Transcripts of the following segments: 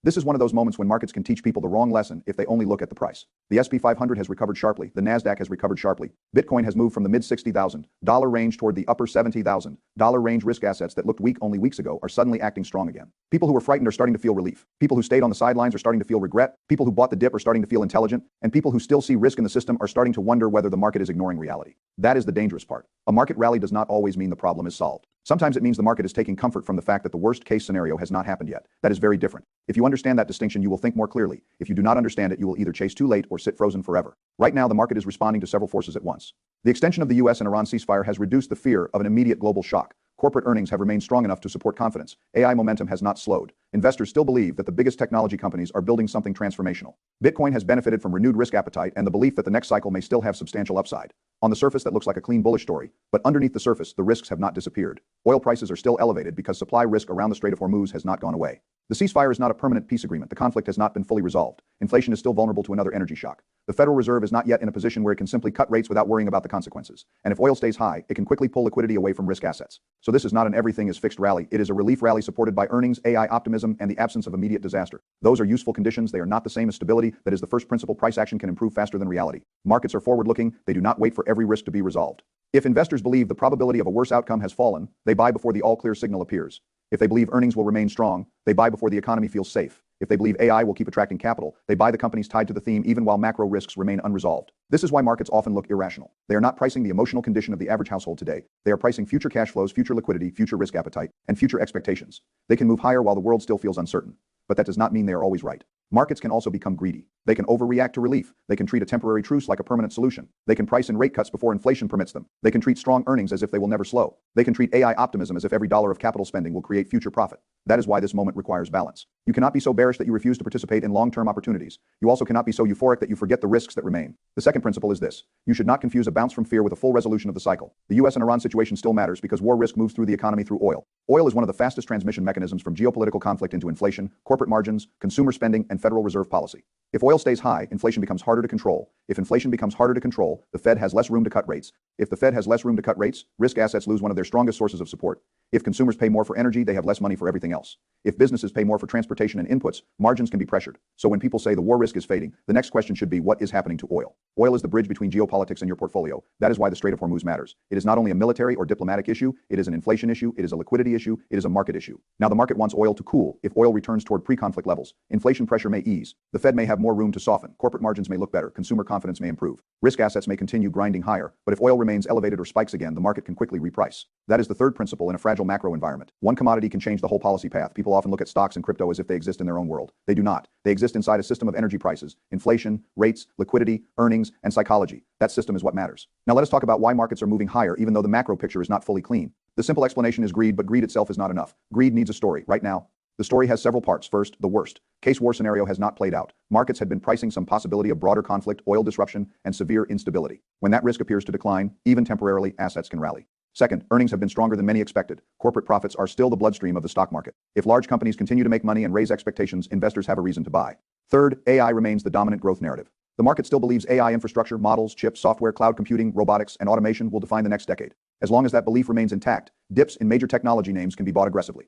This is one of those moments when markets can teach people the wrong lesson if they only look at the price. The S&P 500 has recovered sharply, the Nasdaq has recovered sharply, Bitcoin has moved from the mid-$60,000 range toward the upper $70,000 range. Risk assets that looked weak only weeks ago are suddenly acting strong again. People who were frightened are starting to feel relief. People who stayed on the sidelines are starting to feel regret. People who bought the dip are starting to feel intelligent, and people who still see risk in the system are starting to wonder whether the market is ignoring reality. That is the dangerous part. A market rally does not always mean the problem is solved. Sometimes it means the market is taking comfort from the fact that the worst-case scenario has not happened yet. That is very different. If you understand that distinction, you will think more clearly. If you do not understand it, you will either chase too late or sit frozen forever. Right now, the market is responding to several forces at once. The extension of the US and Iran ceasefire has reduced the fear of an immediate global shock. Corporate earnings have remained strong enough to support confidence. AI momentum has not slowed. Investors still believe that the biggest technology companies are building something transformational. Bitcoin has benefited from renewed risk appetite and the belief that the next cycle may still have substantial upside. On the surface, that looks like a clean bullish story, but underneath the surface, the risks have not disappeared. Oil prices are still elevated because supply risk around the Strait of Hormuz has not gone away. The ceasefire is not a permanent peace agreement. The conflict has not been fully resolved. Inflation is still vulnerable to another energy shock. The Federal Reserve is not yet in a position where it can simply cut rates without worrying about the consequences. And if oil stays high, it can quickly pull liquidity away from risk assets. So this is not an everything is fixed rally. It is a relief rally supported by earnings, AI optimism, and the absence of immediate disaster. Those are useful conditions. They are not the same as stability. That is the first principle. Price action can improve faster than reality. Markets are forward-looking. They do not wait for every risk to be resolved. If investors believe the probability of a worse outcome has fallen, they buy before the all-clear signal appears. If they believe earnings will remain strong, they buy before the economy feels safe. If they believe AI will keep attracting capital, they buy the companies tied to the theme even while macro risks remain unresolved. This is why markets often look irrational. They are not pricing the emotional condition of the average household today. They are pricing future cash flows, future liquidity, future risk appetite, and future expectations. They can move higher while the world still feels uncertain. But that does not mean they are always right. Markets can also become greedy. They can overreact to relief. They can treat a temporary truce like a permanent solution. They can price in rate cuts before inflation permits them. They can treat strong earnings as if they will never slow. They can treat AI optimism as if every dollar of capital spending will create future profit. That is why this moment requires balance. You cannot be so bearish that you refuse to participate in long-term opportunities. You also cannot be so euphoric that you forget the risks that remain. The second principle is this. You should not confuse a bounce from fear with a full resolution of the cycle. The US and Iran situation still matters because war risk moves through the economy through oil. Oil is one of the fastest transmission mechanisms from geopolitical conflict into inflation, corporate margins, consumer spending, and Federal Reserve policy. If oil stays high, inflation becomes harder to control. If inflation becomes harder to control, the Fed has less room to cut rates. If the Fed has less room to cut rates, risk assets lose one of their strongest sources of support. If consumers pay more for energy, they have less money for everything else. If businesses pay more for transportation and inputs, margins can be pressured. So when people say the war risk is fading, the next question should be what is happening to oil? Oil is the bridge between geopolitics and your portfolio. That is why the Strait of Hormuz matters. It is not only a military or diplomatic issue, it is an inflation issue, it is a liquidity issue, it is a market issue. Now the market wants oil to cool. If oil returns toward pre-conflict levels, inflation pressure may ease. The Fed may have more room to soften. Corporate margins may look better. Consumer confidence may improve. Risk assets may continue grinding higher, but if oil remains elevated or spikes again, the market can quickly reprice. That is the third principle in a fragile macro environment. One commodity can change the whole policy path. People often look at stocks and crypto as if they exist in their own world. They do not. They exist inside a system of energy prices, inflation, rates, liquidity, earnings, and psychology. That system is what matters. Now let us talk about why markets are moving higher even though the macro picture is not fully clean. The simple explanation is greed, but greed itself is not enough. Greed needs a story. Right now, the story has several parts. First, the worst case war scenario has not played out. Markets had been pricing some possibility of broader conflict, oil disruption, and severe instability. When that risk appears to decline, even temporarily, assets can rally. Second, earnings have been stronger than many expected. Corporate profits are still the bloodstream of the stock market. If large companies continue to make money and raise expectations, investors have a reason to buy. Third, AI remains the dominant growth narrative. The market still believes AI infrastructure, models, chips, software, cloud computing, robotics, and automation will define the next decade. As long as that belief remains intact, dips in major technology names can be bought aggressively.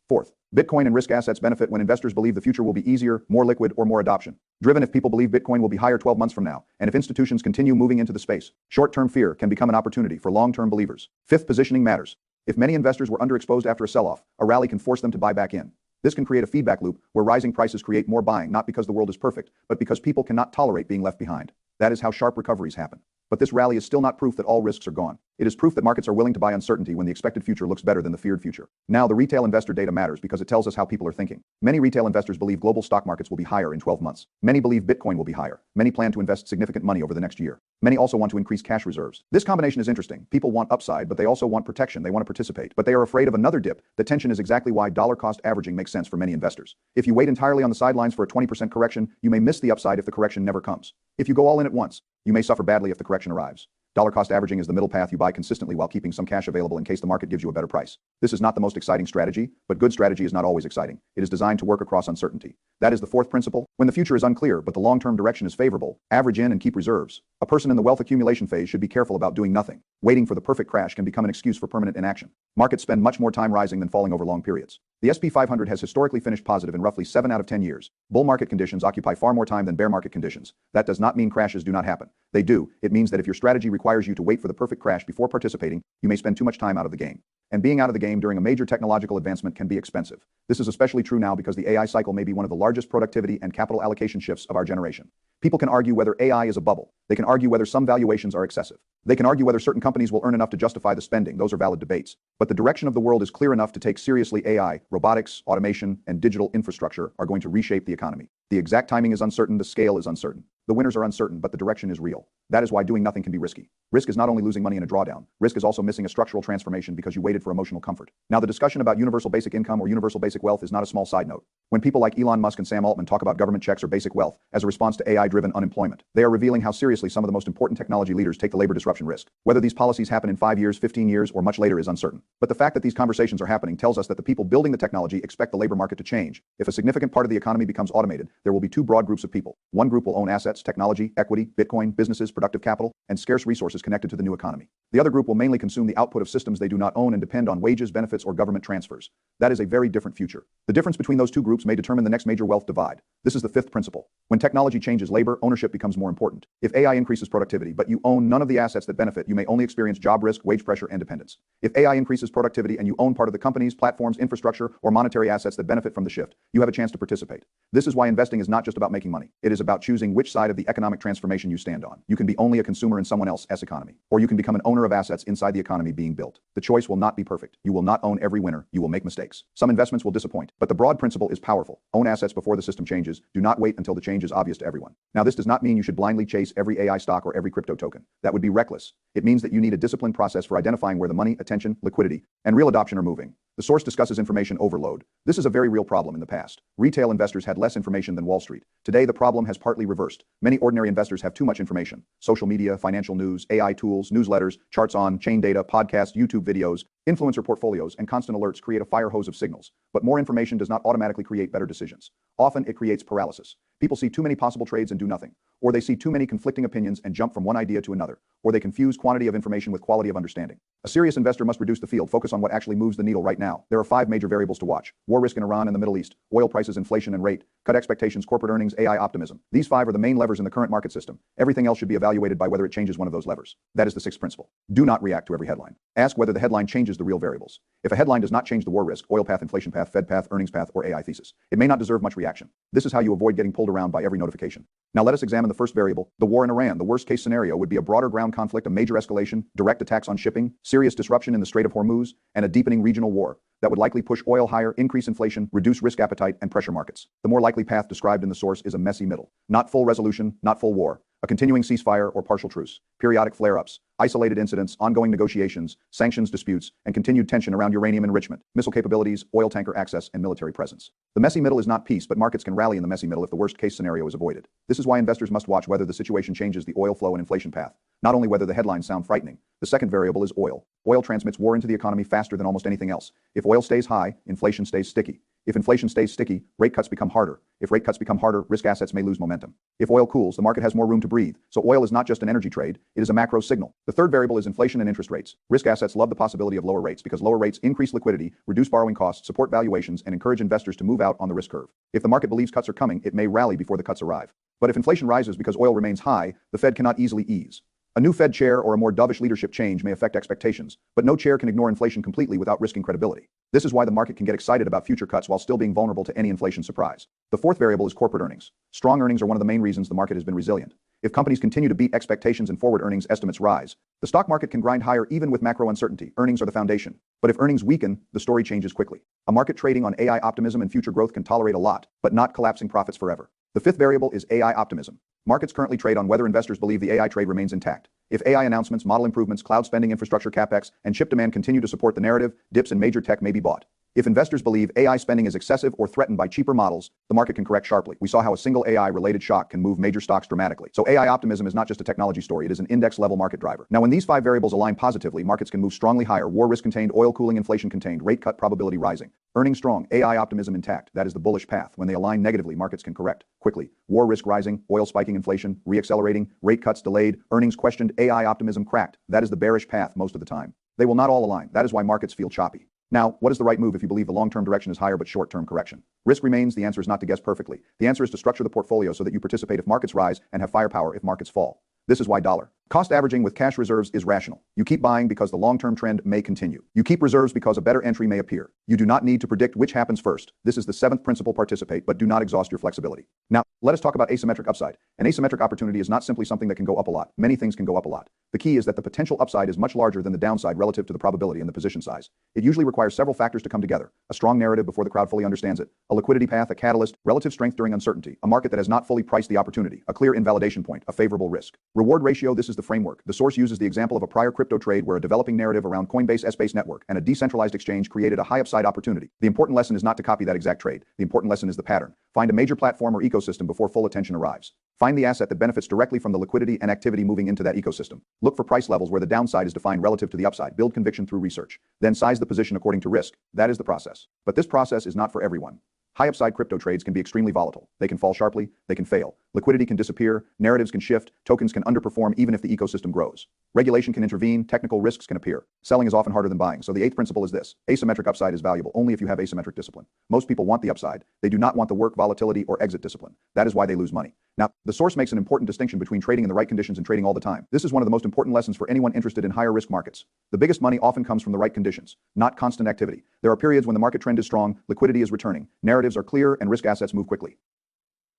Fourth, Bitcoin and risk assets benefit when investors believe the future will be easier, more liquid, or more adoption driven. If people believe Bitcoin will be higher 12 months from now, and if institutions continue moving into the space, short-term fear can become an opportunity for long-term believers. Fifth, positioning matters. If many investors were underexposed after a sell-off, a rally can force them to buy back in. This can create a feedback loop where rising prices create more buying, not because the world is perfect, but because people cannot tolerate being left behind. That is how sharp recoveries happen. But this rally is still not proof that all risks are gone. It is proof that markets are willing to buy uncertainty when the expected future looks better than the feared future. Now, the retail investor data matters because it tells us how people are thinking. Many retail investors believe global stock markets will be higher in 12 months. Many believe Bitcoin will be higher. Many plan to invest significant money over the next year. Many also want to increase cash reserves. This combination is interesting. People want upside, but they also want protection. They want to participate, but they are afraid of another dip. The tension is exactly why dollar cost averaging makes sense for many investors. If you wait entirely on the sidelines for a 20% correction, you may miss the upside if the correction never comes. If you go all in at once, you may suffer badly if the correction arrives. Dollar cost averaging is the middle path. You buy consistently while keeping some cash available in case the market gives you a better price. This is not the most exciting strategy, but good strategy is not always exciting. It is designed to work across uncertainty. That is the fourth principle. When the future is unclear, but the long-term direction is favorable, average in and keep reserves. A person in the wealth accumulation phase should be careful about doing nothing. Waiting for the perfect crash can become an excuse for permanent inaction. Markets spend much more time rising than falling over long periods. The S&P 500 has historically finished positive in roughly 7 out of 10 years. Bull market conditions occupy far more time than bear market conditions. That does not mean crashes do not happen. They do. It means that if your strategy requires you to wait for the perfect crash before participating, you may spend too much time out of the game. And being out of the game during a major technological advancement can be expensive. This is especially true now because the AI cycle may be one of the largest productivity and capital allocation shifts of our generation. People can argue whether AI is a bubble. They can argue whether some valuations are excessive. They can argue whether certain companies will earn enough to justify the spending. Those are valid debates. But the direction of the world is clear enough to take seriously. AI, robotics, automation, and digital infrastructure are going to reshape the economy. The exact timing is uncertain, the scale is uncertain. The winners are uncertain, but the direction is real. That is why doing nothing can be risky. Risk is not only losing money in a drawdown, risk is also missing a structural transformation because you waited for emotional comfort. Now, the discussion about universal basic income or universal basic wealth is not a small side note. When people like Elon Musk and Sam Altman talk about government checks or basic wealth as a response to AI-driven unemployment, they are revealing how seriously some of the most important technology leaders take the labor disruption risk. Whether these policies happen in 5 years, 15 years, or much later is uncertain. But the fact that these conversations are happening tells us that the people building the technology expect the labor market to change. If a significant part of the economy becomes automated, there will be two broad groups of people. One group will own assets, technology, equity, Bitcoin, businesses, productive capital, and scarce resources connected to the new economy. The other group will mainly consume the output of systems they do not own and depend on wages, benefits, or government transfers. That is a very different future. The difference between those two groups may determine the next major wealth divide. This is the fifth principle. When technology changes labor, ownership becomes more important. If AI increases productivity, but you own none of the assets that benefit, you may only experience job risk, wage pressure, and dependence. If AI increases productivity and you own part of the companies, platforms, infrastructure, or monetary assets that benefit from the shift, you have a chance to participate. This is why investing is not just about making money. It is about choosing which side of the economic transformation you stand on. You can be only a consumer in someone else's economy, or you can become an owner of assets inside the economy being built. The choice will not be perfect. You will not own every winner. You will make mistakes. Some investments will disappoint, but the broad principle is powerful. Own assets before the system changes. Do not wait until the change is obvious to everyone. Now, this does not mean you should blindly chase every AI stock or every crypto token. That would be reckless. It means that you need a disciplined process for identifying where the money, attention, liquidity, and real adoption are moving. The source discusses information overload. This is a very real problem in the past. Retail investors had less information than Wall Street. Today, the problem has partly reversed. Many ordinary investors have too much information. Social media, financial news, AI tools, newsletters, charts on, chain data, podcasts, YouTube videos, influencer portfolios, and constant alerts create a fire hose of signals. But more information does not automatically create better decisions. Often, it creates paralysis. People see too many possible trades and do nothing. Or they see too many conflicting opinions and jump from one idea to another. Or they confuse quantity of information with quality of understanding. A serious investor must reduce the field, focus on what actually moves the needle right now. There are 5 major variables to watch: war risk in Iran and the Middle East, oil prices, inflation and rate, cut expectations, corporate earnings, AI optimism. These 5 are the main levers in the current market system. Everything else should be evaluated by whether it changes one of those levers. That is the 6th principle. Do not react to every headline. Ask whether the headline changes the real variables. If a headline does not change the war risk, oil path, inflation path, Fed path, earnings path, or AI thesis, it may not deserve much reaction. This is how you avoid getting pulled around by every notification. Now let us examine the first variable, the war in Iran. The worst case scenario would be a broader ground conflict, a major escalation, direct attacks on shipping, serious disruption in the Strait of Hormuz, and a deepening regional war that would likely push oil higher, increase inflation, reduce risk appetite, and pressure markets. The more likely path described in the source is a messy middle. Not full resolution, not full war. A continuing ceasefire or partial truce, periodic flare-ups, isolated incidents, ongoing negotiations, sanctions disputes, and continued tension around uranium enrichment, missile capabilities, oil tanker access, and military presence. The messy middle is not peace, but markets can rally in the messy middle if the worst-case scenario is avoided. This is why investors must watch whether the situation changes the oil flow and inflation path, not only whether the headlines sound frightening. The second variable is oil. Oil transmits war into the economy faster than almost anything else. If oil stays high, inflation stays sticky. If inflation stays sticky, rate cuts become harder. If rate cuts become harder, risk assets may lose momentum. If oil cools, the market has more room to breathe. So oil is not just an energy trade, it is a macro signal. The third variable is inflation and interest rates. Risk assets love the possibility of lower rates because lower rates increase liquidity, reduce borrowing costs, support valuations, and encourage investors to move out on the risk curve. If the market believes cuts are coming, it may rally before the cuts arrive. But if inflation rises because oil remains high, the Fed cannot easily ease. A new Fed chair or a more dovish leadership change may affect expectations, but no chair can ignore inflation completely without risking credibility. This is why the market can get excited about future cuts while still being vulnerable to any inflation surprise. The fourth variable is corporate earnings. Strong earnings are one of the main reasons the market has been resilient. If companies continue to beat expectations and forward earnings estimates rise, the stock market can grind higher even with macro uncertainty. Earnings are the foundation. But if earnings weaken, the story changes quickly. A market trading on AI optimism and future growth can tolerate a lot, but not collapsing profits forever. The fifth variable is AI optimism. Markets currently trade on whether investors believe the AI trade remains intact. If AI announcements, model improvements, cloud spending, infrastructure capex, and chip demand continue to support the narrative, dips in major tech may be bought. If investors believe AI spending is excessive or threatened by cheaper models, the market can correct sharply. We saw how a single AI-related shock can move major stocks dramatically. So AI optimism is not just a technology story, it is an index-level market driver. Now, when these 5 variables align positively, markets can move strongly higher. War risk contained, oil cooling, inflation contained, rate cut probability rising. Earnings strong, AI optimism intact. That is the bullish path. When they align negatively, markets can correct quickly. War risk rising, oil spiking, inflation, reaccelerating, rate cuts delayed, earnings questioned, AI optimism cracked. That is the bearish path most of the time. They will not all align. That is why markets feel choppy. Now, what is the right move if you believe the long-term direction is higher but short-term correction? Risk remains. The answer is not to guess perfectly. The answer is to structure the portfolio so that you participate if markets rise and have firepower if markets fall. This is why dollar cost averaging with cash reserves is rational. You keep buying because the long-term trend may continue. You keep reserves because a better entry may appear. You do not need to predict which happens first. This is the seventh principle: participate, but do not exhaust your flexibility. Now, let us talk about asymmetric upside. An asymmetric opportunity is not simply something that can go up a lot. Many things can go up a lot. The key is that the potential upside is much larger than the downside relative to the probability and the position size. It usually requires several factors to come together: a strong narrative before the crowd fully understands it, a liquidity path, a catalyst, relative strength during uncertainty, a market that has not fully priced the opportunity, a clear invalidation point, a favorable risk reward ratio. This is the framework. The source uses the example of a prior crypto trade where a developing narrative around Coinbase S-based network and a decentralized exchange created a high upside opportunity. The important lesson is not to copy that exact trade. The important lesson is the pattern. Find a major platform or ecosystem before full attention arrives. Find the asset that benefits directly from the liquidity and activity moving into that ecosystem. Look for price levels where the downside is defined relative to the upside. Build conviction through research. Then size the position according to risk. That is the process. But this process is not for everyone. High upside crypto trades can be extremely volatile. They can fall sharply, they can fail. Liquidity can disappear, narratives can shift, tokens can underperform even if the ecosystem grows. Regulation can intervene, technical risks can appear. Selling is often harder than buying. So the eighth principle is this: asymmetric upside is valuable only if you have asymmetric discipline. Most people want the upside. They do not want the work, volatility, or exit discipline. That is why they lose money. Now, the source makes an important distinction between trading in the right conditions and trading all the time. This is one of the most important lessons for anyone interested in higher risk markets. The biggest money often comes from the right conditions, not constant activity. There are periods when the market trend is strong, liquidity is returning, narratives are clear, and risk assets move quickly.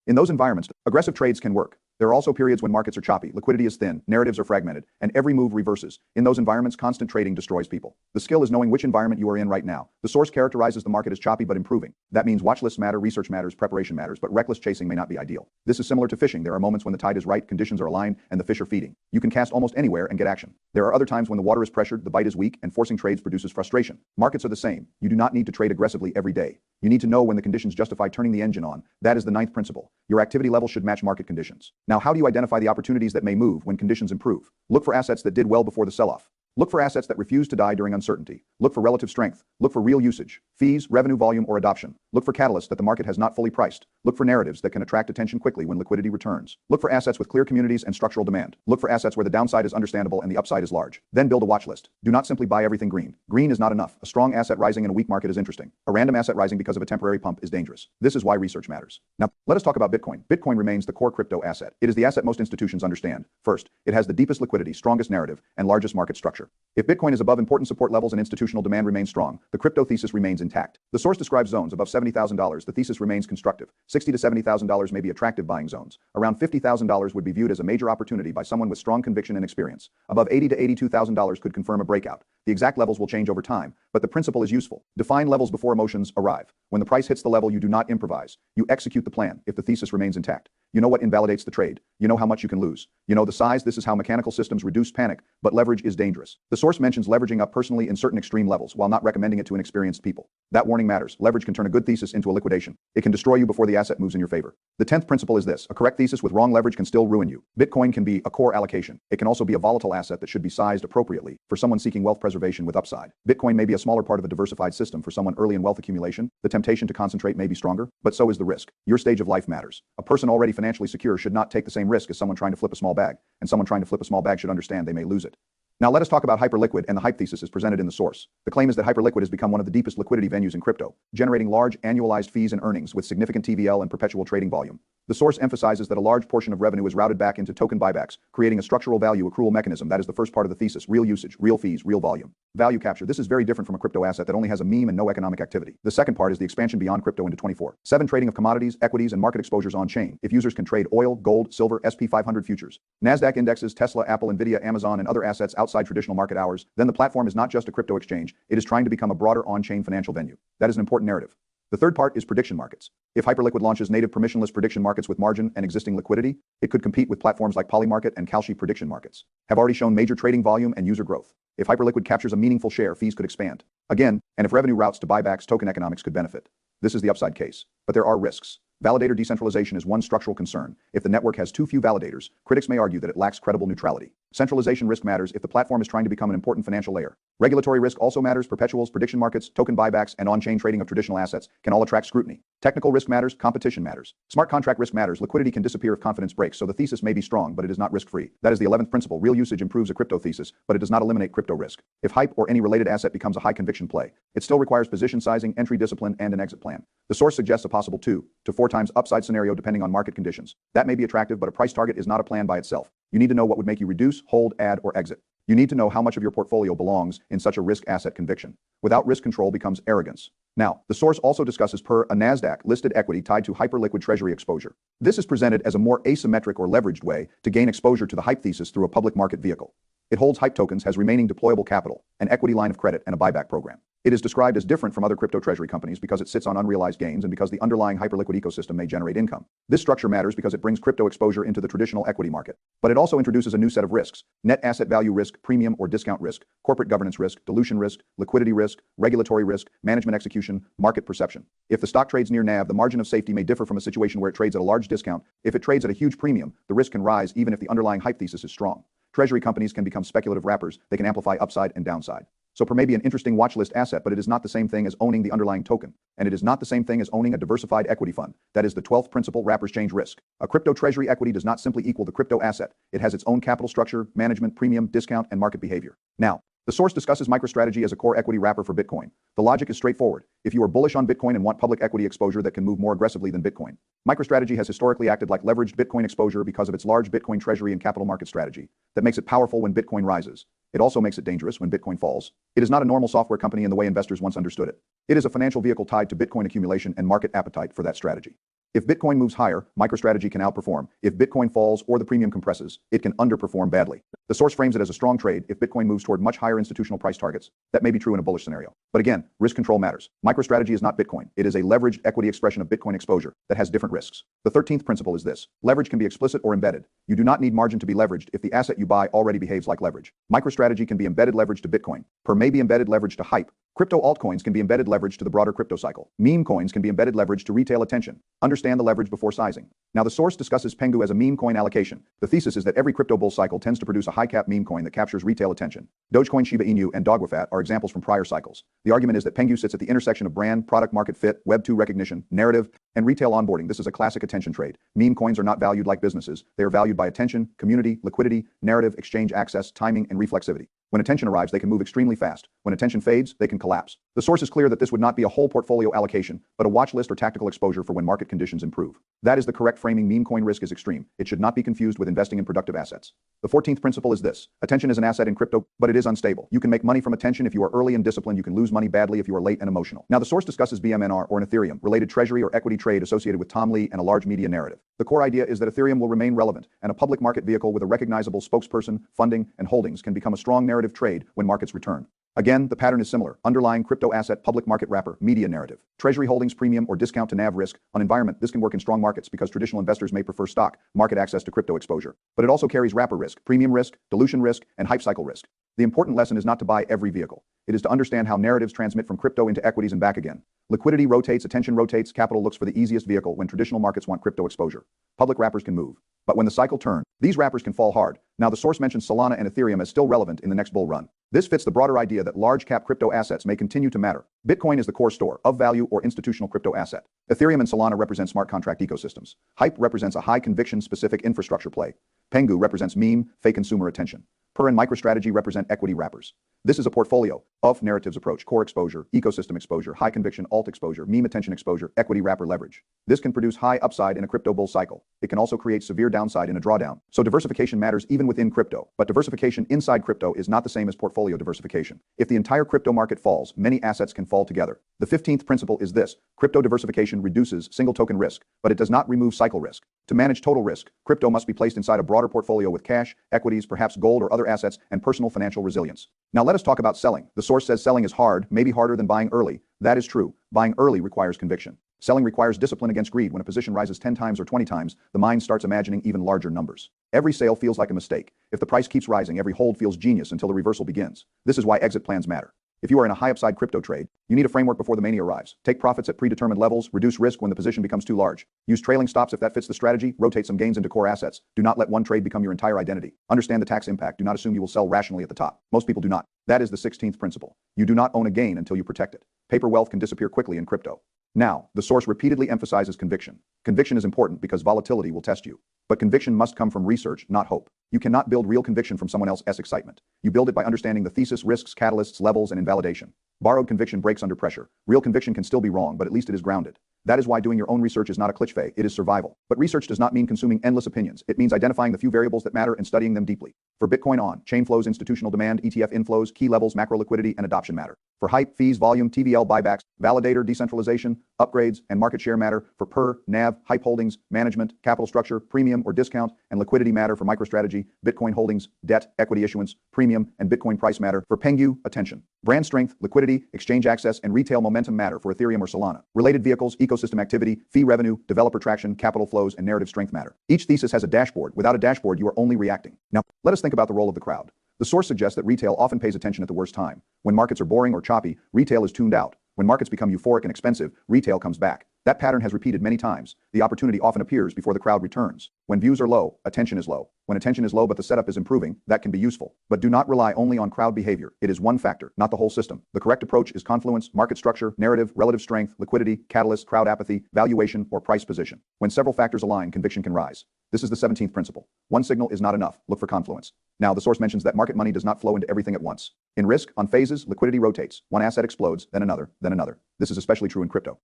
In those environments, aggressive trades can work. There are also periods when markets are choppy, liquidity is thin, narratives are fragmented, and every move reverses. In those environments, constant trading destroys people. The skill is knowing which environment you are in right now. The source characterizes the market as choppy but improving. That means watch lists matter, research matters, preparation matters, but reckless chasing may not be ideal. This is similar to fishing. There are moments when the tide is right, conditions are aligned, and the fish are feeding. You can cast almost anywhere and get action. There are other times when the water is pressured, the bite is weak, and forcing trades produces frustration. Markets are the same. You do not need to trade aggressively every day. You need to know when the conditions justify turning the engine on. That is the ninth principle. Your activity level should match market conditions. Now, how do you identify the opportunities that may move when conditions improve? Look for assets that did well before the sell-off. Look for assets that refuse to die during uncertainty. Look for relative strength. Look for real usage, fees, revenue volume, or adoption. Look for catalysts that the market has not fully priced. Look for narratives that can attract attention quickly when liquidity returns. Look for assets with clear communities and structural demand. Look for assets where the downside is understandable and the upside is large. Then build a watch list. Do not simply buy everything green. Green is not enough. A strong asset rising in a weak market is interesting. A random asset rising because of a temporary pump is dangerous. This is why research matters. Now, let us talk about Bitcoin. Bitcoin remains the core crypto asset. It is the asset most institutions understand. First, it has the deepest liquidity, strongest narrative, and largest market structure. If Bitcoin is above important support levels and institutional demand remains strong, the crypto thesis remains intact. The source describes zones above $70,000. The thesis remains constructive. $60,000 to $70,000 may be attractive buying zones. Around $50,000 would be viewed as a major opportunity by someone with strong conviction and experience. Above $80,000 to $82,000 could confirm a breakout. The exact levels will change over time, but the principle is useful. Define levels before emotions arrive. When the price hits the level, you do not improvise. You execute the plan if the thesis remains intact. You know what invalidates the trade. You know how much you can lose. You know the size. This is how mechanical systems reduce panic, but leverage is dangerous. The source mentions leveraging up personally in certain extreme levels while not recommending it to inexperienced people. That warning matters. Leverage can turn a good thesis into a liquidation. It can destroy you before the asset moves in your favor. The 10th principle is this: a correct thesis with wrong leverage can still ruin you. Bitcoin can be a core allocation. It can also be a volatile asset that should be sized appropriately for someone seeking wealth preservation with upside. Bitcoin may be a smaller part of a diversified system for someone early in wealth accumulation. The temptation to concentrate may be stronger, but so is the risk. Your stage of life matters. A person already financially secure should not take the same risk as someone trying to flip a small bag, and someone trying to flip a small bag should understand they may lose it. Now let us talk about hyperliquid, and the hype thesis is presented in the source. The claim is that hyperliquid has become one of the deepest liquidity venues in crypto, generating large annualized fees and earnings with significant TVL and perpetual trading volume. The source emphasizes that a large portion of revenue is routed back into token buybacks, creating a structural value accrual mechanism. That is the first part of the thesis: real usage, real fees, real volume. Value capture. This is very different from a crypto asset that only has a meme and no economic activity. The second part is the expansion beyond crypto into 24/7 trading of commodities, equities, and market exposures on chain. If users can trade oil, gold, silver, SP 500 futures, Nasdaq indexes, Tesla, Apple, Nvidia, Amazon, and other assets outside traditional market hours, then the platform is not just a crypto exchange. It is trying to become a broader on-chain financial venue. That is an important narrative. The third part is prediction markets. If Hyperliquid launches native permissionless prediction markets with margin and existing liquidity, it could compete with platforms like Polymarket and Kalshi. Prediction markets have already shown major trading volume and user growth. If Hyperliquid captures a meaningful share, fees could expand. Again, and if revenue routes to buybacks, token economics could benefit. This is the upside case. But there are risks. Validator decentralization is one structural concern. If the network has too few validators, critics may argue that it lacks credible neutrality. Centralization risk matters if the platform is trying to become an important financial layer. Regulatory risk also matters. Perpetuals, prediction markets, token buybacks, and on-chain trading of traditional assets can all attract scrutiny. Technical risk matters. Competition matters. Smart contract risk matters. Liquidity can disappear if confidence breaks, so the thesis may be strong, but it is not risk-free. That is the 11th principle. Real usage improves a crypto thesis, but it does not eliminate crypto risk. If hype or any related asset becomes a high-conviction play, it still requires position sizing, entry discipline, and an exit plan. The source suggests a possible 2 to 4 times upside scenario depending on market conditions. That may be attractive, but a price target is not a plan by itself. You need to know what would make you reduce, hold, add, or exit. You need to know how much of your portfolio belongs in such a risk asset conviction. Without risk control becomes arrogance. Now, the source also discusses a Nasdaq listed equity tied to hyperliquid treasury exposure. This is presented as a more asymmetric or leveraged way to gain exposure to the hype thesis through a public market vehicle. It holds hype tokens, has remaining deployable capital, an equity line of credit, and a buyback program. It is described as different from other crypto treasury companies because it sits on unrealized gains and because the underlying hyperliquid ecosystem may generate income. This structure matters because it brings crypto exposure into the traditional equity market. But it also introduces a new set of risks: net asset value risk, premium or discount risk, corporate governance risk, dilution risk, liquidity risk, regulatory risk, management execution, market perception. If the stock trades near NAV, the margin of safety may differ from a situation where it trades at a large discount. If it trades at a huge premium, the risk can rise even if the underlying hype thesis is strong. Treasury companies can become speculative wrappers. They can amplify upside and downside. So may be an interesting watchlist asset, but it is not the same thing as owning the underlying token. And it is not the same thing as owning a diversified equity fund. That is the 12th principle: wrappers change risk. A crypto treasury equity does not simply equal the crypto asset. It has its own capital structure, management, premium, discount, and market behavior. Now, the source discusses MicroStrategy as a core equity wrapper for Bitcoin. The logic is straightforward. If you are bullish on Bitcoin and want public equity exposure that can move more aggressively than Bitcoin, MicroStrategy has historically acted like leveraged Bitcoin exposure because of its large Bitcoin treasury and capital market strategy. That makes it powerful when Bitcoin rises. It also makes it dangerous when Bitcoin falls. It is not a normal software company in the way investors once understood it. It is a financial vehicle tied to Bitcoin accumulation and market appetite for that strategy. If Bitcoin moves higher, MicroStrategy can outperform. If Bitcoin falls or the premium compresses, it can underperform badly. The source frames it as a strong trade if Bitcoin moves toward much higher institutional price targets. That may be true in a bullish scenario. But again, risk control matters. MicroStrategy is not Bitcoin. It is a leveraged equity expression of Bitcoin exposure that has different risks. The 13th principle is this: leverage can be explicit or embedded. You do not need margin to be leveraged if the asset you buy already behaves like leverage. MicroStrategy can be embedded leverage to Bitcoin. May be embedded leverage to hype. Crypto altcoins can be embedded leverage to the broader crypto cycle. Meme coins can be embedded leverage to retail attention. Understand the leverage before sizing. Now, the source discusses Pengu as a meme coin allocation. The thesis is that every crypto bull cycle tends to produce a high-cap meme coin that captures retail attention. Dogecoin, Shiba Inu, and Dogwafat are examples from prior cycles. The argument is that Pengu sits at the intersection of brand, product market fit, Web 2 recognition, narrative, and retail onboarding. This is a classic attention trade. Meme coins are not valued like businesses. They are valued by attention, community, liquidity, narrative, exchange access, timing, and reflexivity. When attention arrives, they can move extremely fast. When attention fades, they can collapse. The source is clear that this would not be a whole portfolio allocation, but a watch list or tactical exposure for when market conditions improve. That is the correct framing. Meme coin risk is extreme. It should not be confused with investing in productive assets. The 14th principle is this: attention is an asset in crypto, but it is unstable. You can make money from attention if you are early and disciplined. You can lose money badly if you are late and emotional. Now, the source discusses BMNR, or an Ethereum-related treasury or equity trade associated with Tom Lee and a large media narrative. The core idea is that Ethereum will remain relevant, and a public market vehicle with a recognizable spokesperson, funding, and holdings can become a strong narrative trade when markets return. Again, the pattern is similar: underlying crypto asset, public market wrapper, media narrative. Treasury holdings, premium or discount to NAV risk. On environment, this can work in strong markets because traditional investors may prefer stock market access to crypto exposure. But it also carries wrapper risk, premium risk, dilution risk, and hype cycle risk. The important lesson is not to buy every vehicle. It is to understand how narratives transmit from crypto into equities and back again. Liquidity rotates, attention rotates, capital looks for the easiest vehicle when traditional markets want crypto exposure. Public wrappers can move. But when the cycle turns, these wrappers can fall hard. Now, the source mentions Solana and Ethereum as still relevant in the next bull run. This fits the broader idea that large-cap crypto assets may continue to matter. Bitcoin is the core store of value or institutional crypto asset. Ethereum and Solana represent smart contract ecosystems. Hype represents a high-conviction specific infrastructure play. Pengu represents meme, fake consumer attention. And MicroStrategy represent equity wrappers. This is a portfolio of narratives approach: core exposure, ecosystem exposure, high conviction alt exposure, meme attention exposure, equity wrapper leverage. This can produce high upside in a crypto bull cycle. It can also create severe downside in a drawdown. So diversification matters even within crypto, but diversification inside crypto is not the same as portfolio diversification. If the entire crypto market falls, many assets can fall together. The 15th principle is this: crypto diversification reduces single token risk, but it does not remove cycle risk. To manage total risk, crypto must be placed inside a broader portfolio with cash, equities, perhaps gold or other assets, and personal financial resilience. Now let us talk about selling. The source says selling is hard, maybe harder than buying early. That is true. Buying early requires conviction. Selling requires discipline against greed. When a position rises 10 times or 20 times, the mind starts imagining even larger numbers. Every sale feels like a mistake. If the price keeps rising, every hold feels genius until the reversal begins. This is why exit plans matter. If you are in a high upside crypto trade, you need a framework before the mania arrives. Take profits at predetermined levels, reduce risk when the position becomes too large. Use trailing stops if that fits the strategy, rotate some gains into core assets. Do not let one trade become your entire identity. Understand the tax impact. Do not assume you will sell rationally at the top. Most people do not. That is the 16th principle. You do not own a gain until you protect it. Paper wealth can disappear quickly in crypto. Now, the source repeatedly emphasizes conviction. Conviction is important because volatility will test you. But conviction must come from research, not hope. You cannot build real conviction from someone else's excitement. You build it by understanding the thesis, risks, catalysts, levels, and invalidation. Borrowed conviction breaks under pressure. Real conviction can still be wrong, but at least it is grounded. That is why doing your own research is not a cliché, it is survival. But research does not mean consuming endless opinions. It means identifying the few variables that matter and studying them deeply. For Bitcoin on-chain flows, institutional demand, ETF inflows, key levels, macro liquidity, and adoption matter. For hype, fees, volume, TVL buybacks, validator, decentralization, upgrades, and market share matter. For per, NAV, hype holdings, management, capital structure, premium or discount, and liquidity matter. For MicroStrategy, Bitcoin holdings, debt, equity issuance, premium, and Bitcoin price matter. For Pengu, attention. Brand strength, liquidity, exchange access, and retail momentum matter for Ethereum or Solana. Related vehicles, ecosystem activity, fee revenue, developer traction, capital flows, and narrative strength matter. Each thesis has a dashboard. Without a dashboard, you are only reacting. Now, let us think about the role of the crowd. The source suggests that retail often pays attention at the worst time. When markets are boring or choppy, retail is tuned out. When markets become euphoric and expensive, retail comes back. That pattern has repeated many times. The opportunity often appears before the crowd returns. When views are low, attention is low. When attention is low but the setup is improving, that can be useful. But do not rely only on crowd behavior. It is one factor, not the whole system. The correct approach is confluence, market structure, narrative, relative strength, liquidity, catalyst, crowd apathy, valuation, or price position. When several factors align, conviction can rise. This is the 17th principle. One signal is not enough. Look for confluence. Now, the source mentions that market money does not flow into everything at once. In risk, on phases, liquidity rotates. One asset explodes, then another, then another. This is especially true in crypto.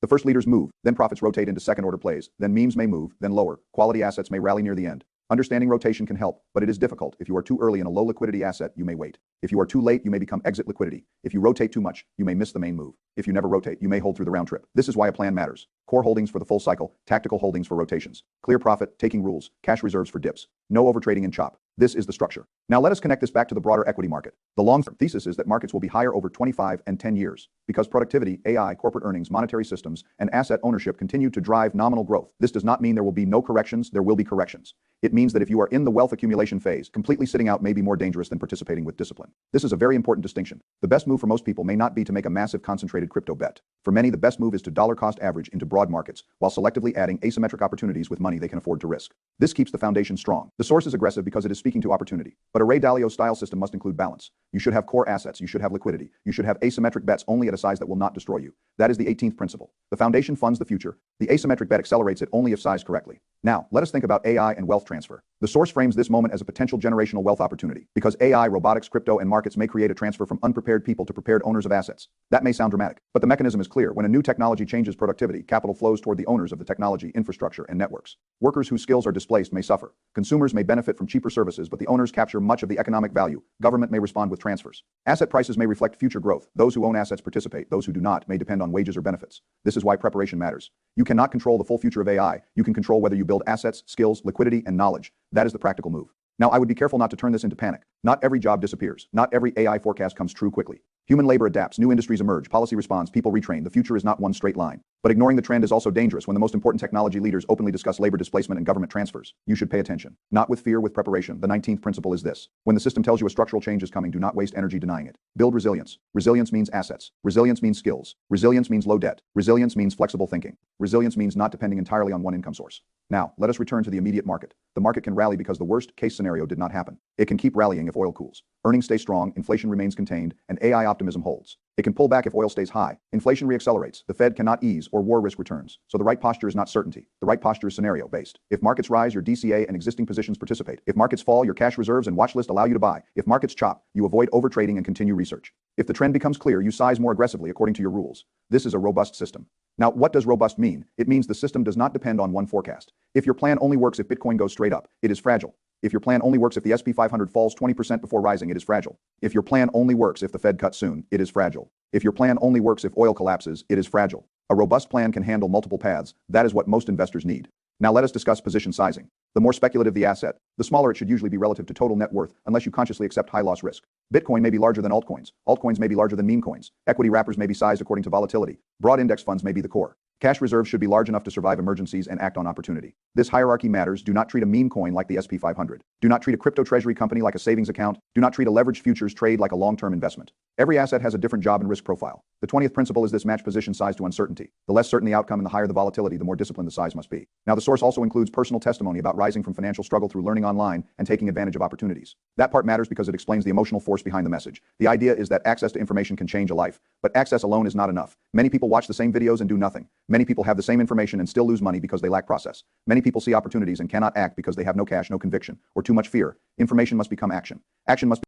The first leaders move, then profits rotate into second-order plays, then memes may move, then lower. Quality assets may rally near the end. Understanding rotation can help, but it is difficult. If you are too early in a low liquidity asset, you may wait. If you are too late, you may become exit liquidity. If you rotate too much, you may miss the main move. If you never rotate, you may hold through the round trip. This is why a plan matters. Core holdings for the full cycle, tactical holdings for rotations. Clear profit, taking rules, cash reserves for dips. No overtrading and chop. This is the structure. Now let us connect this back to the broader equity market. The long-term thesis is that markets will be higher over 25 and 10 years because productivity, AI, corporate earnings, monetary systems, and asset ownership continue to drive nominal growth. This does not mean there will be no corrections, there will be corrections. It means that if you are in the wealth accumulation phase, completely sitting out may be more dangerous than participating with discipline. This is a very important distinction. The best move for most people may not be to make a massive concentrated crypto bet. For many, the best move is to dollar cost average into broad markets while selectively adding asymmetric opportunities with money they can afford to risk. This keeps the foundation strong. The source is aggressive because it is speaking to opportunity. But a Ray Dalio-style system must include balance. You should have core assets, you should have liquidity, you should have asymmetric bets only at a size that will not destroy you. That is the 18th principle. The foundation funds the future. The asymmetric bet accelerates it only if sized correctly. Now, let us think about AI and wealth transfer. The source frames this moment as a potential generational wealth opportunity because AI, robotics, crypto, and markets may create a transfer from unprepared people to prepared owners of assets. That may sound dramatic, but the mechanism is clear. When a new technology changes productivity, capital flows toward the owners of the technology, infrastructure, and networks. Workers whose skills are displaced may suffer. Consumers may benefit from cheaper services, but the owners capture much of the economic value. Government may respond with transfers. Asset prices may reflect future growth. Those who own assets participate. Those who do not may depend on wages or benefits. This is why preparation matters. You cannot control the full future of AI. You can control whether you build assets, skills, liquidity, and knowledge. That is the practical move. Now, I would be careful not to turn this into panic. Not every job disappears. Not every AI forecast comes true quickly. Human labor adapts, new industries emerge, policy responds, people retrain. The future is not one straight line. But ignoring the trend is also dangerous. When the most important technology leaders openly discuss labor displacement and government transfers, you should pay attention. Not with fear, with preparation. The 19th principle is this. When the system tells you a structural change is coming, do not waste energy denying it. Build resilience. Resilience means assets. Resilience means skills. Resilience means low debt. Resilience means flexible thinking. Resilience means not depending entirely on one income source. Now, let us return to the immediate market. The market can rally because the worst case scenario did not happen. It can keep rallying if oil cools. Earnings stay strong, inflation remains contained, and AI optimism holds. It can pull back if oil stays high. Inflation reaccelerates, the Fed cannot ease, or war risk returns. So the right posture is not certainty. The right posture is scenario-based. If markets rise, your DCA and existing positions participate. If markets fall, your cash reserves and watch list allow you to buy. If markets chop, you avoid overtrading and continue research. If the trend becomes clear, you size more aggressively according to your rules. This is a robust system. Now, what does robust mean? It means the system does not depend on one forecast. If your plan only works if Bitcoin goes straight up, it is fragile. If your plan only works if the SP 500 falls 20% before rising, it is fragile. If your plan only works if the Fed cuts soon, it is fragile. If your plan only works if oil collapses, it is fragile. A robust plan can handle multiple paths. That is what most investors need. Now let us discuss position sizing. The more speculative the asset, the smaller it should usually be relative to total net worth unless you consciously accept high loss risk. Bitcoin may be larger than altcoins. Altcoins may be larger than meme coins. Equity wrappers may be sized according to volatility. Broad index funds may be the core. Cash reserves should be large enough to survive emergencies and act on opportunity. This hierarchy matters. Do not treat a meme coin like the SP500. Do not treat a crypto treasury company like a savings account. Do not treat a leveraged futures trade like a long-term investment. Every asset has a different job and risk profile. The 20th principle is this: match position size to uncertainty. The less certain the outcome and the higher the volatility, the more disciplined the size must be. Now, the source also includes personal testimony about rising from financial struggle through learning online and taking advantage of opportunities. That part matters because it explains the emotional force behind the message. The idea is that access to information can change a life, but access alone is not enough. Many people watch the same videos and do nothing. Many people have the same information and still lose money because they lack process. Many people see opportunities and cannot act because they have no cash, no conviction, or too much fear. Information must become action.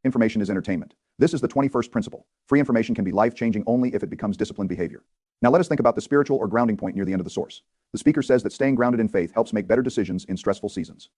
Information is entertainment. This is the 21st principle. Free information can be life-changing only if it becomes disciplined behavior. Now let us think about the spiritual or grounding point near the end of the source. The speaker says that staying grounded in faith helps make better decisions in stressful seasons.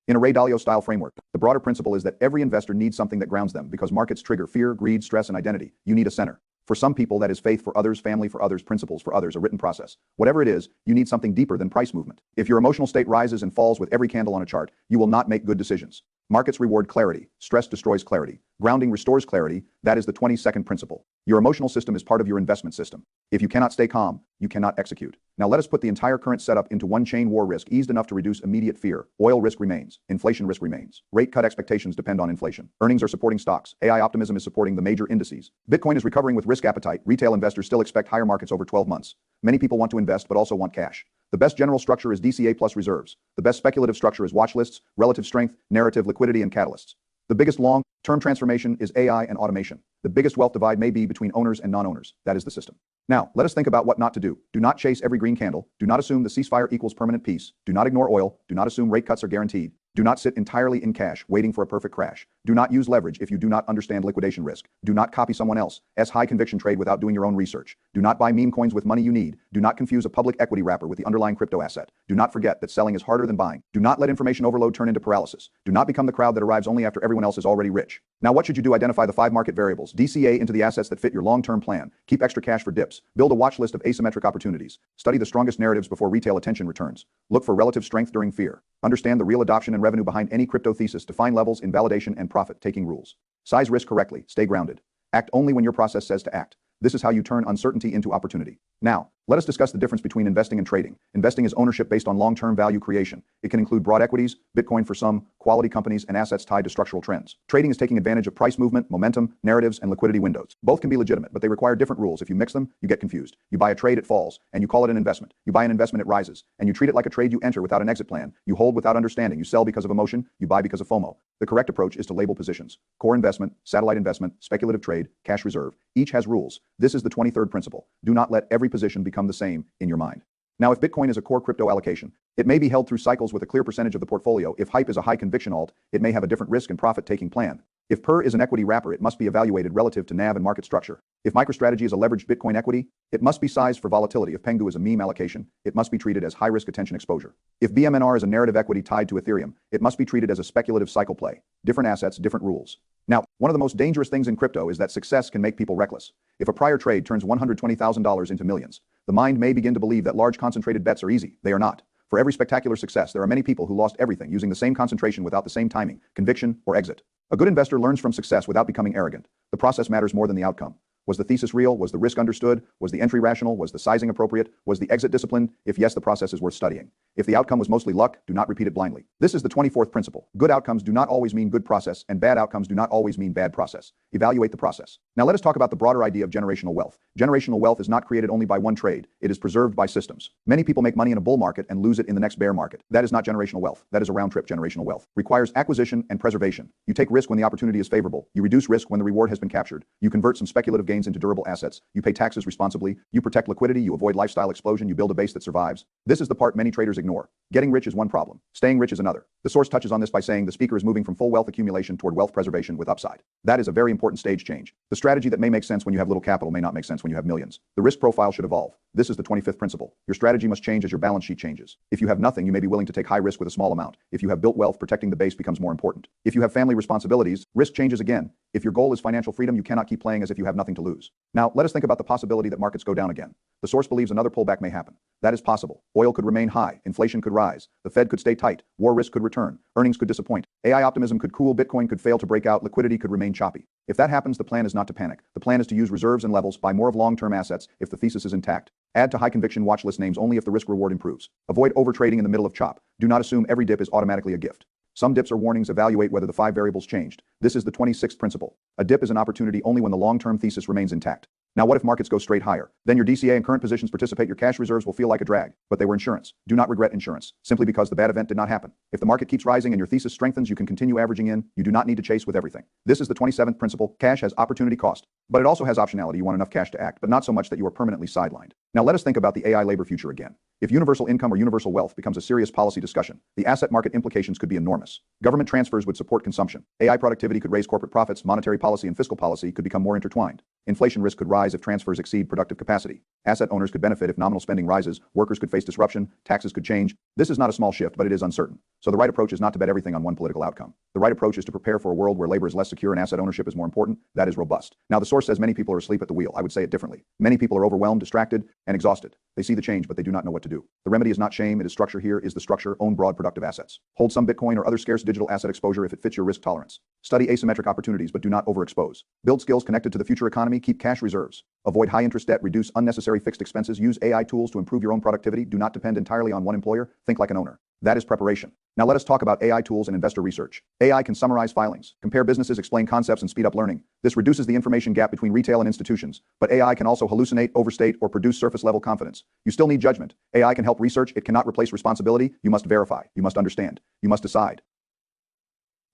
In a Ray Dalio-style framework, the broader principle is that every investor needs something that grounds them because markets trigger fear, greed, stress, and identity. You need a center. For some people, that is faith; for others, family; for others, principles; for others, a written process. Whatever it is, you need something deeper than price movement. If your emotional state rises and falls with every candle on a chart, you will not make good decisions. Markets reward clarity. Stress destroys clarity. Grounding restores clarity. That is the 22nd principle. Your emotional system is part of your investment system. If you cannot stay calm, you cannot execute. Now let us put the entire current setup into one chain: war risk eased enough to reduce immediate fear. Oil risk remains. Inflation risk remains. Rate cut expectations depend on inflation. Earnings are supporting stocks. AI optimism is supporting the major indices. Bitcoin is recovering with risk appetite. Retail investors still expect higher markets over 12 months. Many people want to invest but also want cash. The best general structure is DCA plus reserves. The best speculative structure is watch lists, relative strength, narrative, liquidity, and catalysts. The biggest long-term transformation is AI and automation. The biggest wealth divide may be between owners and non-owners. That is the system. Now, let us think about what not to do. Do not chase every green candle. Do not assume the ceasefire equals permanent peace. Do not ignore oil. Do not assume rate cuts are guaranteed. Do not sit entirely in cash, waiting for a perfect crash. Do not use leverage if you do not understand liquidation risk. Do not copy someone else's high conviction trade without doing your own research. Do not buy meme coins with money you need. Do not confuse a public equity wrapper with the underlying crypto asset. Do not forget that selling is harder than buying. Do not let information overload turn into paralysis. Do not become the crowd that arrives only after everyone else is already rich. Now, what should you do? Identify the 5 market variables. DCA into the assets that fit your long-term plan. Keep extra cash for dips. Build a watch list of asymmetric opportunities. Study the strongest narratives before retail attention returns. Look for relative strength during fear. Understand the real adoption and revenue behind any crypto thesis. Define levels in validation and profit-taking rules. Size risk correctly. Stay grounded. Act only when your process says to act. This is how you turn uncertainty into opportunity. Now, let us discuss the difference between investing and trading. Investing is ownership based on long-term value creation. It can include broad equities, Bitcoin for some, quality companies, and assets tied to structural trends. Trading is taking advantage of price movement, momentum, narratives, and liquidity windows. Both can be legitimate, but they require different rules. If you mix them, you get confused. You buy a trade, it falls, and you call it an investment. You buy an investment, it rises, and you treat it like a trade. You enter without an exit plan. You hold without understanding. You sell because of emotion. You buy because of FOMO. The correct approach is to label positions. Core investment, satellite investment, speculative trade, cash reserve. Each has rules. This is the 23rd principle. Do not let every position become the same in your mind. Now, if Bitcoin is a core crypto allocation, it may be held through cycles with a clear percentage of the portfolio. If hype is a high conviction alt, it may have a different risk and profit-taking plan. If PER is an equity wrapper, it must be evaluated relative to NAV and market structure. If MicroStrategy is a leveraged Bitcoin equity, it must be sized for volatility. If Pengu is a meme allocation, it must be treated as high-risk attention exposure. If BMNR is a narrative equity tied to Ethereum, it must be treated as a speculative cycle play. Different assets, different rules. Now, one of the most dangerous things in crypto is that success can make people reckless. If a prior trade turns $120,000 into millions, the mind may begin to believe that large concentrated bets are easy. They are not. For every spectacular success, there are many people who lost everything using the same concentration without the same timing, conviction, or exit. A good investor learns from success without becoming arrogant. The process matters more than the outcome. Was the thesis real? Was the risk understood? Was the entry rational? Was the sizing appropriate? Was the exit disciplined? If yes, the process is worth studying. If the outcome was mostly luck, do not repeat it blindly. This is the 24th principle. Good outcomes do not always mean good process, and bad outcomes do not always mean bad process. Evaluate the process. Now let us talk about the broader idea of generational wealth. Generational wealth is not created only by one trade. It is preserved by systems. Many people make money in a bull market and lose it in the next bear market. That is not generational wealth. That is a round trip. Generational wealth requires acquisition and preservation. You take risk when the opportunity is favorable. You reduce risk when the reward has been captured. You convert some speculative gains into durable assets. You pay taxes responsibly. You protect liquidity. You avoid lifestyle explosion. You build a base that survives. This is the part many traders ignore. Getting rich is one problem. Staying rich is another. The source touches on this by saying the speaker is moving from full wealth accumulation toward wealth preservation with upside. That is a very important stage change. The strategy that may make sense when you have little capital may not make sense when you have millions. The risk profile should evolve. This is the 25th principle. Your strategy must change as your balance sheet changes. If you have nothing, you may be willing to take high risk with a small amount. If you have built wealth, protecting the base becomes more important. If you have family responsibilities, risk changes again. If your goal is financial freedom, you cannot keep playing as if you have nothing to lose. Now, let us think about the possibility that markets go down again. The source believes another pullback may happen. That is possible. Oil could remain high. Inflation could rise. rise, the Fed could stay tight, war risk could return, earnings could disappoint, AI optimism could cool, Bitcoin could fail to break out, liquidity could remain choppy. If that happens, the plan is not to panic. The plan is to use reserves and levels, buy more of long-term assets if the thesis is intact. Add to high-conviction watch list names only if the risk-reward improves. Avoid overtrading in the middle of chop. Do not assume every dip is automatically a gift. Some dips are warnings. Evaluate whether the 5 variables changed. This is the 26th principle. A dip is an opportunity only when the long-term thesis remains intact. Now what if markets go straight higher? Then your DCA and current positions participate. Your cash reserves will feel like a drag, but they were insurance. Do not regret insurance, simply because the bad event did not happen. If the market keeps rising and your thesis strengthens, you can continue averaging in. You do not need to chase with everything. This is the 27th principle. Cash has opportunity cost, but it also has optionality. You want enough cash to act, but not so much that you are permanently sidelined. Now let us think about the AI labor future again. If universal income or universal wealth becomes a serious policy discussion, the asset market implications could be enormous. Government transfers would support consumption. AI productivity could raise corporate profits. Monetary policy and fiscal policy could become more intertwined. Inflation risk could rise if transfers exceed productive capacity. Asset owners could benefit if nominal spending rises. Workers could face disruption. Taxes could change. This is not a small shift, but it is uncertain. So the right approach is not to bet everything on one political outcome. The right approach is to prepare for a world where labor is less secure and asset ownership is more important. That is robust. Now the source says many people are asleep at the wheel. I would say it differently. Many people are overwhelmed, distracted, and exhausted. They see the change, but they do not know what to do. The remedy is not shame, it is structure. Here is the structure. Own broad productive assets. Hold some Bitcoin or other scarce digital asset exposure if it fits your risk tolerance. Study asymmetric opportunities, but do not overexpose. Build skills connected to the future economy. Keep cash reserves. Avoid high interest debt. Reduce unnecessary fixed expenses. Use AI tools to improve your own productivity. Do not depend entirely on one employer. Think like an owner. That is preparation. Now let us talk about AI tools and investor research. AI can summarize filings, compare businesses, explain concepts, and speed up learning. This reduces the information gap between retail and institutions. But AI can also hallucinate, overstate, or produce surface-level confidence. You still need judgment. AI can help research. It cannot replace responsibility. You must verify. You must understand. You must decide.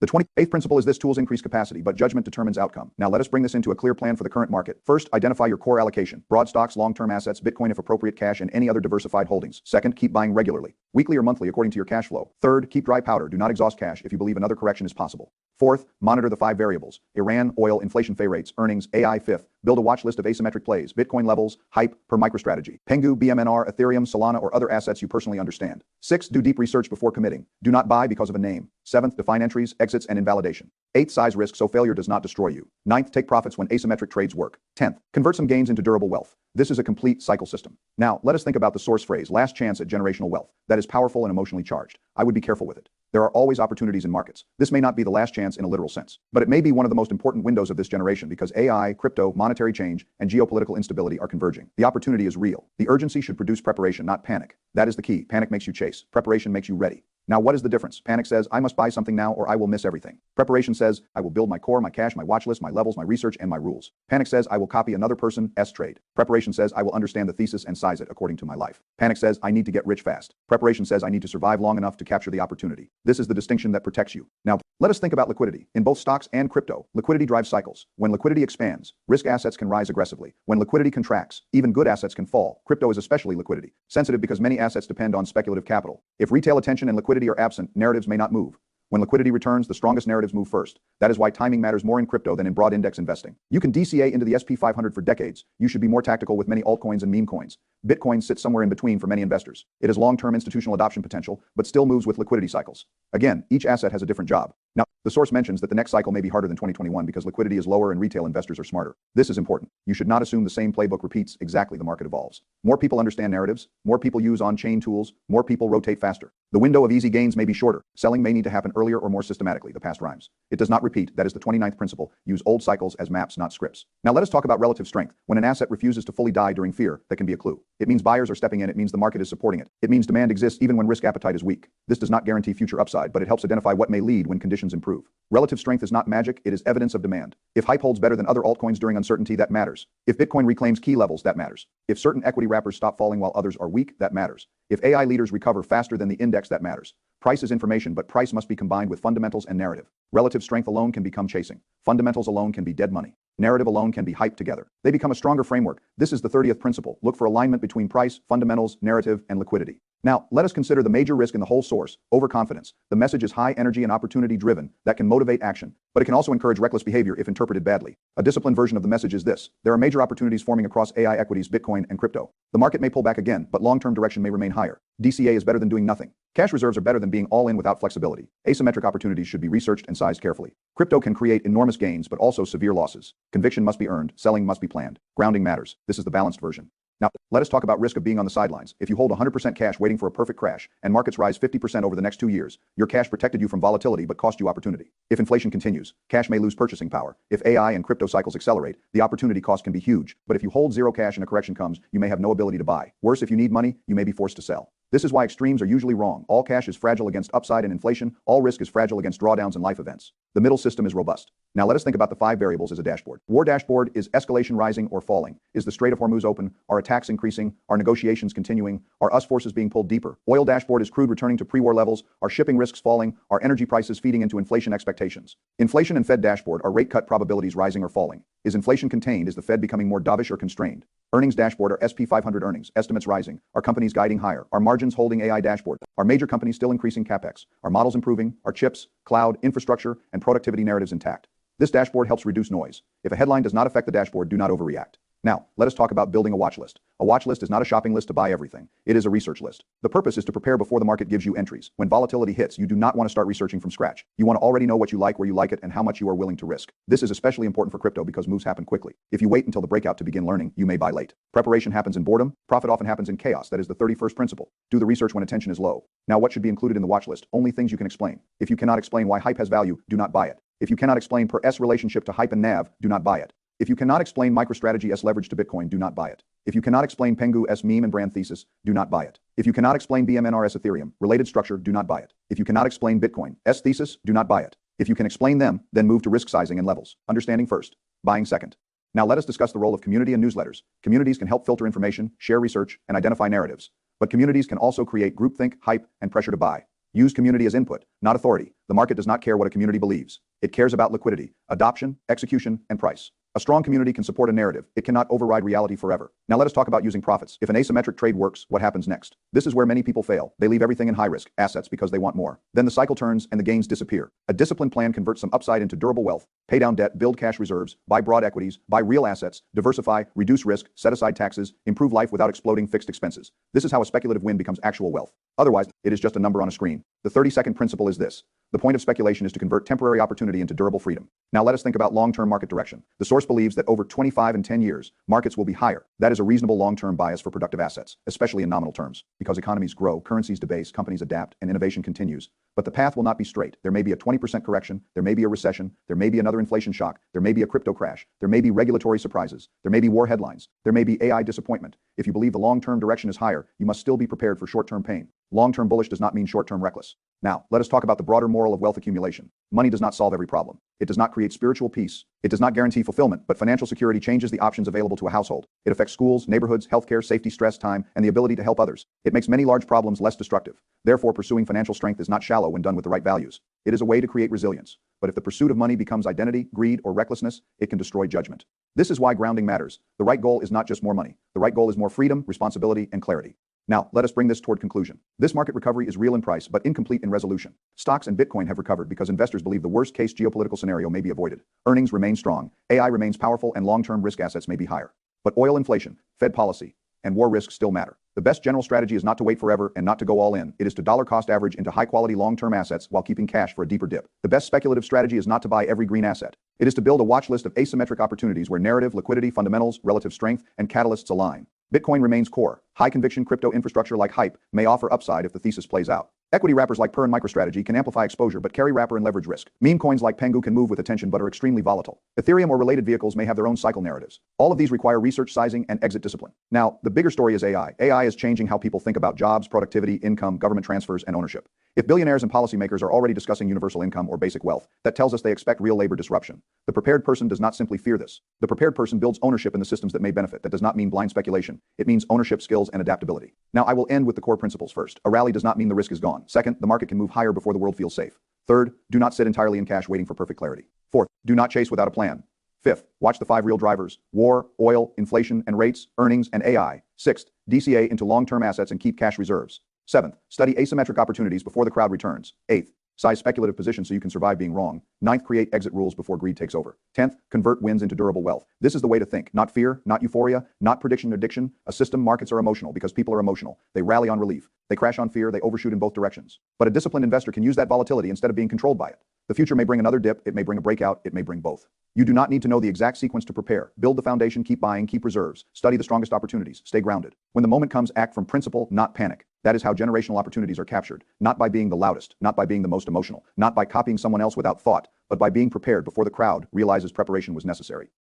The 28th principle is this: tools increase capacity, but judgment determines outcome. Now let us bring this into a clear plan for the current market. First, identify your core allocation. Broad stocks, long-term assets, Bitcoin if appropriate, cash, and any other diversified holdings. Second, keep buying regularly, weekly or monthly according to your cash flow. Third, keep dry powder. Do not exhaust cash if you believe another correction is possible. Fourth, monitor the 5 variables: Iran, oil, inflation, fee rates, earnings, AI. Fifth, build a watch list of asymmetric plays, Bitcoin levels, hype, per MicroStrategy, Pengu, BMNR, Ethereum, Solana, or other assets you personally understand. Sixth, do deep research before committing. Do not buy because of a name. Seventh, define entries, exits, and invalidation. Eighth, size risk so failure does not destroy you. Ninth, take profits when asymmetric trades work. 10th, convert some gains into durable wealth. This is a complete cycle system. Now, let us think about the source phrase, last chance at generational wealth. That is powerful and emotionally charged. I would be careful with it. There are always opportunities in markets. This may not be the last chance in a literal sense, but it may be one of the most important windows of this generation because AI, crypto, monetary change, and geopolitical instability are converging. The opportunity is real. The urgency should produce preparation, not panic. That is the key. Panic makes you chase. Preparation makes you ready. Now, what is the difference? Panic says, I must buy something now or I will miss everything. Preparation says, I will build my core, my cash, my watch list, my levels, my research, and my rules. Panic says, I will copy another person's trade. Preparation says, I will understand the thesis and size it according to my life. Panic says, I need to get rich fast. Preparation says, I need to survive long enough to capture the opportunity. This is the distinction that protects you. Now, let us think about liquidity. In both stocks and crypto, liquidity drives cycles. When liquidity expands, risk assets can rise aggressively. When liquidity contracts, even good assets can fall. Crypto is especially liquidity sensitive because many assets depend on speculative capital. If retail attention and liquidity are absent, narratives may not move. When liquidity returns, the strongest narratives move first. That is why timing matters more in crypto than in broad index investing. You can DCA into the SP 500 for decades. You should be more tactical with many altcoins and meme coins. Bitcoin sits somewhere in between for many investors. It has long-term institutional adoption potential, but still moves with liquidity cycles. Again, each asset has a different job. Now, the source mentions that the next cycle may be harder than 2021 because liquidity is lower and retail investors are smarter. This is important. You should not assume the same playbook repeats exactly. The market evolves. More people understand narratives. More people use on-chain tools. More people rotate faster. The window of easy gains may be shorter. Selling may need to happen earlier or more systematically. The past rhymes. It does not repeat. That is the 29th principle. Use old cycles as maps, not scripts. Now let us talk about relative strength. When an asset refuses to fully die during fear, that can be a clue. It means buyers are stepping in. It means the market is supporting it. It means demand exists even when risk appetite is weak. This does not guarantee future upside, but it helps identify what may lead when conditions improve. Relative strength is not magic. It is evidence of demand. If hype holds better than other altcoins during uncertainty, that matters. If Bitcoin reclaims key levels, that matters. If certain equity wrappers stop falling while others are weak, that matters. If AI leaders recover faster than the index, that matters. Price is information, but price must be combined with fundamentals and narrative. Relative strength alone can become chasing. Fundamentals alone can be dead money. Narrative alone can be hyped together. They become a stronger framework. This is the 30th principle. Look for alignment between price, fundamentals, narrative, and liquidity. Now, let us consider the major risk in the whole source: overconfidence. The message is high energy and opportunity driven. That can motivate action, but it can also encourage reckless behavior if interpreted badly. A disciplined version of the message is this: there are major opportunities forming across AI equities, Bitcoin, and crypto. The market may pull back again, but long-term direction may remain higher. DCA is better than doing nothing. Cash reserves are better than being all in without flexibility. Asymmetric opportunities should be researched and sized carefully. Crypto can create enormous gains, but also severe losses. Conviction must be earned. Selling must be planned. Grounding matters. This is the balanced version. Now, let us talk about risk of being on the sidelines. If you hold 100% cash waiting for a perfect crash, and markets rise 50% over the next 2 years, your cash protected you from volatility but cost you opportunity. If inflation continues, cash may lose purchasing power. If AI and crypto cycles accelerate, the opportunity cost can be huge. But if you hold zero cash and a correction comes, you may have no ability to buy. Worse, if you need money, you may be forced to sell. This is why extremes are usually wrong. All cash is fragile against upside and inflation. All risk is fragile against drawdowns and life events. The middle system is robust. Now let us think about the 5 variables as a dashboard. War dashboard: is escalation rising or falling? Is the Strait of Hormuz open? Are attacks increasing? Are negotiations continuing? Are US forces being pulled deeper? Oil dashboard: is crude returning to pre-war levels? Are shipping risks falling? Are energy prices feeding into inflation expectations? Inflation and Fed dashboard: are rate cut probabilities rising or falling? Is inflation contained? Is the Fed becoming more dovish or constrained? Earnings dashboard: are SP 500 earnings estimates rising? Are companies guiding higher? Are margins holding? AI dashboard: are major companies still increasing capex? Are models improving? Are chips, cloud, infrastructure, and productivity narratives intact? This dashboard helps reduce noise. If a headline does not affect the dashboard, do not overreact. Now, let us talk about building a watch list. A watch list is not a shopping list to buy everything. It is a research list. The purpose is to prepare before the market gives you entries. When volatility hits, you do not want to start researching from scratch. You want to already know what you like, where you like it, and how much you are willing to risk. This is especially important for crypto because moves happen quickly. If you wait until the breakout to begin learning, you may buy late. Preparation happens in boredom. Profit often happens in chaos. That is the 31st principle. Do the research when attention is low. Now, what should be included in the watch list? Only things you can explain. If you cannot explain why hype has value, do not buy it. If you cannot explain per S relationship to hype and NAV, do not buy it. If you cannot explain MicroStrategy S leverage to Bitcoin, do not buy it. If you cannot explain Pengu S meme and brand thesis, do not buy it. If you cannot explain BMNR S Ethereum, related structure, do not buy it. If you cannot explain Bitcoin S thesis, do not buy it. If you can explain them, then move to risk sizing and levels. Understanding first, buying second. Now let us discuss the role of community and newsletters. Communities can help filter information, share research, and identify narratives. But communities can also create groupthink, hype, and pressure to buy. Use community as input, not authority. The market does not care what a community believes. It cares about liquidity, adoption, execution, and price. A strong community can support a narrative. It cannot override reality forever. Now let us talk about using profits. If an asymmetric trade works, what happens next? This is where many people fail. They leave everything in high-risk assets because they want more. Then the cycle turns and the gains disappear. A disciplined plan converts some upside into durable wealth. Pay down debt, build cash reserves, buy broad equities, buy real assets, diversify, reduce risk, set aside taxes, improve life without exploding fixed expenses. This is how a speculative win becomes actual wealth. Otherwise, it is just a number on a screen. The 30-second principle is this. The point of speculation is to convert temporary opportunity into durable freedom. Now let us think about long-term market direction. The source believes that over 25 and 10 years, markets will be higher. That is a reasonable long-term bias for productive assets, especially in nominal terms. Because economies grow, currencies debase, companies adapt, and innovation continues. But the path will not be straight. There may be a 20% correction, there may be a recession, there may be another inflation shock, there may be a crypto crash, there may be regulatory surprises, there may be war headlines, there may be AI disappointment. If you believe the long-term direction is higher, you must still be prepared for short-term pain. Long-term bullish does not mean short-term reckless. Now, let us talk about the broader moral of wealth accumulation. Money does not solve every problem. It does not create spiritual peace. It does not guarantee fulfillment, but financial security changes the options available to a household. It affects schools, neighborhoods, healthcare, safety, stress, time, and the ability to help others. It makes many large problems less destructive. Therefore, pursuing financial strength is not shallow when done with the right values. It is a way to create resilience. But if the pursuit of money becomes identity, greed, or recklessness, it can destroy judgment. This is why grounding matters. The right goal is not just more money. The right goal is more freedom, responsibility, and clarity. Now, let us bring this toward conclusion. This market recovery is real in price, but incomplete in resolution. Stocks and Bitcoin have recovered because investors believe the worst-case geopolitical scenario may be avoided. Earnings remain strong, AI remains powerful, and long-term risk assets may be higher. But oil inflation, Fed policy, and war risks still matter. The best general strategy is not to wait forever and not to go all in. It is to dollar cost average into high-quality long-term assets while keeping cash for a deeper dip. The best speculative strategy is not to buy every green asset. It is to build a watch list of asymmetric opportunities where narrative, liquidity, fundamentals, relative strength, and catalysts align. Bitcoin remains core. High-conviction crypto infrastructure like hype may offer upside if the thesis plays out. Equity wrappers like Per and MicroStrategy can amplify exposure but carry wrapper and leverage risk. Meme coins like Pengu can move with attention but are extremely volatile. Ethereum or related vehicles may have their own cycle narratives. All of these require research sizing and exit discipline. Now, the bigger story is AI. AI is changing how people think about jobs, productivity, income, government transfers, and ownership. If billionaires and policymakers are already discussing universal income or basic wealth, that tells us they expect real labor disruption. The prepared person does not simply fear this. The prepared person builds ownership in the systems that may benefit. That does not mean blind speculation. It means ownership, skills, and adaptability. Now, I will end with the core principles first. A rally does not mean the risk is gone. Second, the market can move higher before the world feels safe. Third, do not sit entirely in cash waiting for perfect clarity. Fourth, do not chase without a plan. Fifth, watch the 5 real drivers: war, oil, inflation and rates, earnings, and AI. Sixth, DCA into long-term assets and keep cash reserves. Seventh, study asymmetric opportunities before the crowd returns. Eighth, size speculative positions so you can survive being wrong. Ninth, create exit rules before greed takes over. 10th, convert wins into durable wealth. This is the way to think. Not fear, not euphoria, not prediction addiction. A system. Markets are emotional because people are emotional. They rally on relief. They crash on fear. They overshoot in both directions. But a disciplined investor can use that volatility instead of being controlled by it. The future may bring another dip, it may bring a breakout, it may bring both. You do not need to know the exact sequence to prepare. Build the foundation, keep buying, keep reserves, study the strongest opportunities, stay grounded. When the moment comes, act from principle, not panic. That is how generational opportunities are captured, not by being the loudest, not by being the most emotional, not by copying someone else without thought, but by being prepared before the crowd realizes preparation was necessary.